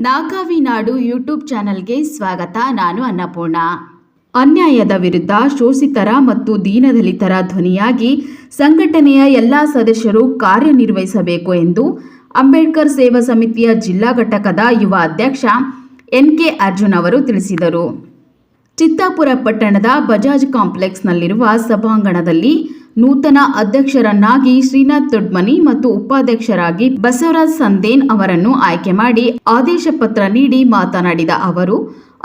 ನಾಗಾವಿ ನಾಡು YouTube ಚಾನೆಲ್ಗೆ ಸ್ವಾಗತ. ನಾನು ಅನ್ನಪೂರ್ಣ. ಅನ್ಯಾಯದ ವಿರುದ್ಧ ಶೋಷಿತರ ಮತ್ತು ದೀನದಲಿತರ ಧ್ವನಿಯಾಗಿ ಸಂಘಟನೆಯ ಎಲ್ಲ ಸದಸ್ಯರು ಕಾರ್ಯನಿರ್ವಹಿಸಬೇಕು ಎಂದು ಅಂಬೇಡ್ಕರ್ ಸೇವಾ ಸಮಿತಿಯ ಜಿಲ್ಲಾ ಘಟಕದ ಯುವ ಅಧ್ಯಕ್ಷ ಎನ್.ಕೆ. ಅರ್ಜುನ್ ಅವರು ತಿಳಿಸಿದರು. ಚಿತ್ತಾಪುರ ಪಟ್ಟಣದ ಬಜಾಜ್ ಕಾಂಪ್ಲೆಕ್ಸ್ನಲ್ಲಿರುವ ಸಭಾಂಗಣದಲ್ಲಿ ನೂತನ ಅಧ್ಯಕ್ಷರನ್ನಾಗಿ ಶ್ರೀನಾಥ್ ದೊಡ್ಮನಿ ಮತ್ತು ಉಪಾಧ್ಯಕ್ಷರಾಗಿ ಬಸವರಾಜ್ ಸಂದೇನ್ ಅವರನ್ನು ಆಯ್ಕೆ ಮಾಡಿ ಆದೇಶ ಪತ್ರ ನೀಡಿ ಮಾತನಾಡಿದ ಅವರು,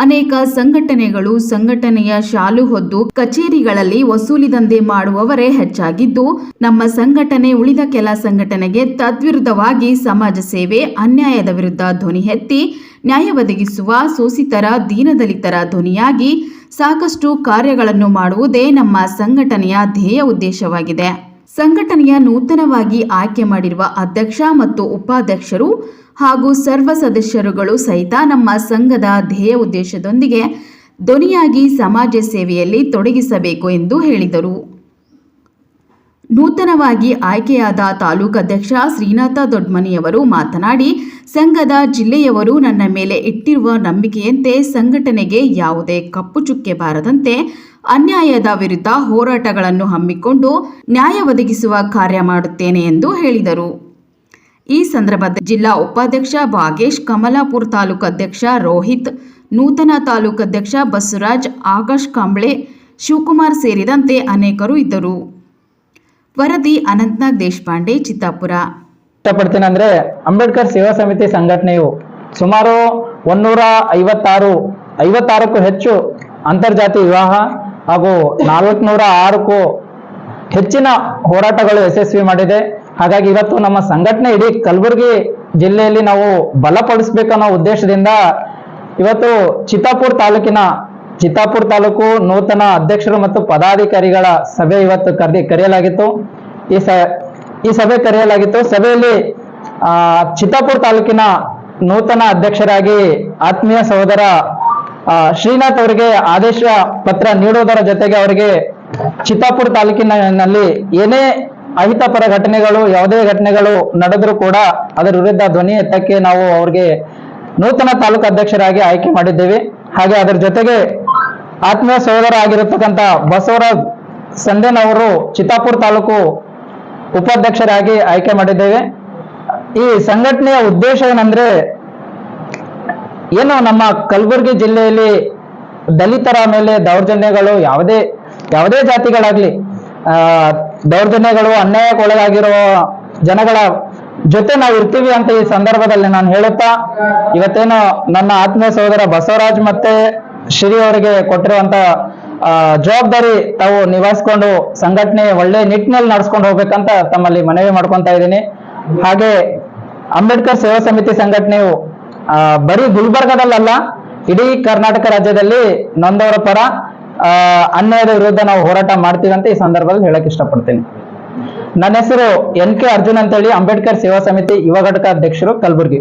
ಅನೇಕ ಸಂಘಟನೆಗಳು ಸಂಘಟನೆಯ ಶಾಲು ಹೊದ್ದು ಕಚೇರಿಗಳಲ್ಲಿ ವಸೂಲಿ ದಂಧೆ ಮಾಡುವವರೇ ಹೆಚ್ಚಾಗಿದ್ದು, ನಮ್ಮ ಸಂಘಟನೆ ಉಳಿದ ಕೆಲ ಸಂಘಟನೆಗೆ ತದ್ವಿರುದ್ಧವಾಗಿ ಸಮಾಜ ಸೇವೆ, ಅನ್ಯಾಯದ ವಿರುದ್ಧ ಧ್ವನಿ ಎತ್ತಿ ನ್ಯಾಯ ಒದಗಿಸುವ ಶೋಷಿತರ ದೀನದಲಿತರ ಧ್ವನಿಯಾಗಿ ಸಾಕಷ್ಟು ಕಾರ್ಯಗಳನ್ನು ಮಾಡುವುದೇ ನಮ್ಮ ಸಂಘಟನೆಯ ಧ್ಯೇಯ ಉದ್ದೇಶವಾಗಿದೆ. ಸಂಘಟನೆಯ ನೂತನವಾಗಿ ಆಯ್ಕೆ ಮಾಡಿರುವ ಅಧ್ಯಕ್ಷ ಮತ್ತು ಉಪಾಧ್ಯಕ್ಷರು ಹಾಗೂ ಸರ್ವ ಸದಸ್ಯರುಗಳು ಸಹಿತ ನಮ್ಮ ಸಂಘದ ಧ್ಯೇಯ ಉದ್ದೇಶದೊಂದಿಗೆ ಧ್ವನಿಯಾಗಿ ಸಮಾಜ ಸೇವೆಯಲ್ಲಿ ತೊಡಗಿಸಬೇಕು ಎಂದು ಹೇಳಿದರು. ನೂತನವಾಗಿ ಆಯ್ಕೆಯಾದ ತಾಲೂಕು ಅಧ್ಯಕ್ಷ ಶ್ರೀನಾಥ ದೊಡ್ಮನಿಯವರು ಮಾತನಾಡಿ, ಸಂಘದ ಜಿಲ್ಲೆಯವರು ನನ್ನ ಮೇಲೆ ಇಟ್ಟಿರುವ ನಂಬಿಕೆಯಂತೆ ಸಂಘಟನೆಗೆ ಯಾವುದೇ ಕಪ್ಪು ಚುಕ್ಕೆ ಬಾರದಂತೆ ಅನ್ಯಾಯದ ವಿರುದ್ಧ ಹೋರಾಟಗಳನ್ನು ಹಮ್ಮಿಕೊಂಡು ನ್ಯಾಯ ಒದಗಿಸುವ ಕಾರ್ಯ ಮಾಡುತ್ತೇನೆ ಎಂದು ಹೇಳಿದರು. ಈ ಸಂದರ್ಭದಲ್ಲಿ ಜಿಲ್ಲಾ ಉಪಾಧ್ಯಕ್ಷ ಭಾಗೇಶ್, ಕಮಲಾಪುರ ತಾಲೂಕು ಅಧ್ಯಕ್ಷ ರೋಹಿತ್, ನೂತನ ತಾಲೂಕು ಅಧ್ಯಕ್ಷ ಬಸವರಾಜ್, ಆಕಾಶ್ ಕಾಂಬ್ಳೆ, ಶಿವಕುಮಾರ್ ಸೇರಿದಂತೆ ಅನೇಕರು ಇದ್ದರು. ವರದಿ ಅನಂತನಾಗ್ ದೇಶಪಾಂಡೆ, ಚಿತ್ತಾಪುರ. ಇಷ್ಟಪಡ್ತೀನಿ ಅಂದ್ರೆ, ಅಂಬೇಡ್ಕರ್ ಸೇವಾ ಸಮಿತಿ ಸಂಘಟನೆಯು ಸುಮಾರು 156ಕ್ಕೂ ಹೆಚ್ಚು ಅಂತರ್ಜಾತಿ ವಿವಾಹ ಹಾಗೂ 406ಕ್ಕೂ ಹೆಚ್ಚಿನ ಹೋರಾಟಗಳು ಯಶಸ್ವಿ ಮಾಡಿದೆ. ಹಾಗಾಗಿ ಇವತ್ತು ನಮ್ಮ ಸಂಘಟನೆ ಇಡೀ ಕಲಬುರಗಿ ಜಿಲ್ಲೆಯಲ್ಲಿ ನಾವು ಬಲಪಡಿಸಬೇಕನ್ನೋ ಉದ್ದೇಶದಿಂದ ಇವತ್ತು ಚಿತ್ತಾಪುರ ತಾಲೂಕು ನೂತನ ಅಧ್ಯಕ್ಷರು ಮತ್ತು ಪದಾಧಿಕಾರಿಗಳ ಸಭೆ ಇವತ್ತು ಕರೆಯಲಾಗಿತ್ತು. ಈ ಸಭೆ ಕರೆಯಲಾಗಿತ್ತು. ಸಭೆಯಲ್ಲಿ ಚಿತ್ತಾಪುರ ತಾಲೂಕಿನ ನೂತನ ಅಧ್ಯಕ್ಷರಾಗಿ ಆತ್ಮೀಯ ಸಹೋದರ ಶ್ರೀನಾಥ್ ಅವರಿಗೆ ಆದೇಶ ಪತ್ರ ನೀಡುವುದರ ಜೊತೆಗೆ ಅವರಿಗೆ ಚಿತ್ತಾಪುರ ತಾಲೂಕಿನಲ್ಲಿ ಏನೇ ಅಹಿತಪರ ಘಟನೆಗಳು, ಯಾವುದೇ ಘಟನೆಗಳು ನಡೆದರೂ ಕೂಡ ಅದರ ವಿರುದ್ಧ ಧ್ವನಿ ಎತ್ತಕ್ಕೆ ನಾವು ಅವ್ರಿಗೆ ನೂತನ ತಾಲೂಕು ಅಧ್ಯಕ್ಷರಾಗಿ ಆಯ್ಕೆ ಮಾಡಿದ್ದೇವೆ. ಹಾಗೆ ಅದರ ಜೊತೆಗೆ ಆತ್ಮೀಯ ಸಹೋದರ ಆಗಿರತಕ್ಕಂಥ ಬಸವರಾಜ್ ಸಂದೇನ್ ಅವರು ಚಿತ್ತಾಪುರ ತಾಲೂಕು ಉಪಾಧ್ಯಕ್ಷರಾಗಿ ಆಯ್ಕೆ ಮಾಡಿದ್ದೇವೆ. ಈ ಸಂಘಟನೆಯ ಉದ್ದೇಶ ಏನಂದ್ರೆ, ಏನು ನಮ್ಮ ಕಲಬುರಗಿ ಜಿಲ್ಲೆಯಲ್ಲಿ ದಲಿತರ ಮೇಲೆ ದೌರ್ಜನ್ಯಗಳು, ಯಾವುದೇ ಜಾತಿಗಳಾಗ್ಲಿ ದೌರ್ಜನ್ಯಗಳು, ಅನ್ಯಾಯಕ್ಕೊಳಗಾಗಿರುವ ಜನಗಳ ಜೊತೆ ನಾವು ಇರ್ತೀವಿ ಅಂತ ಈ ಸಂದರ್ಭದಲ್ಲಿ ನಾನು ಹೇಳುತ್ತಾ, ಇವತ್ತೇನು ನನ್ನ ಆತ್ಮೀಯ ಸಹೋದರ ಬಸವರಾಜ್ ಮತ್ತೆ ಶ್ರೀ ಅವರಿಗೆ ಕೊಟ್ಟಿರುವಂತ ಜವಾಬ್ದಾರಿ ತಾವು ನಿಭಾಯಿಸ್ಕೊಂಡು ಸಂಘಟನೆ ಒಳ್ಳೆ ನಿಟ್ಟಿನಲ್ಲಿ ನಡ್ಸ್ಕೊಂಡು ಹೋಗ್ಬೇಕಂತ ತಮ್ಮಲ್ಲಿ ಮನವಿ ಮಾಡ್ಕೊಂತ ಇದ್ದೀನಿ. ಹಾಗೆ ಅಂಬೇಡ್ಕರ್ ಸೇವಾ ಸಮಿತಿ ಸಂಘಟನೆಯು ಬರೀ ಗುಲ್ಬರ್ಗದಲ್ಲ, ಇಡೀ ಕರ್ನಾಟಕ ರಾಜ್ಯದಲ್ಲಿ ನೊಂದವರ ಪರ ಅನ್ಯಾಯದ ವಿರುದ್ಧ ನಾವು ಹೋರಾಟ ಮಾಡ್ತೀವಿ ಅಂತ ಈ ಸಂದರ್ಭದಲ್ಲಿ ಹೇಳಕ್ ಇಷ್ಟಪಡ್ತೀನಿ. ನನ್ನ ಹೆಸರು ಎನ್.ಕೆ. ಅರ್ಜುನ್ ಅಂತೇಳಿ, ಅಂಬೇಡ್ಕರ್ ಸೇವಾ ಸಮಿತಿ ಯುವ ಘಟಕ ಅಧ್ಯಕ್ಷರು, ಕಲಬುರಗಿ.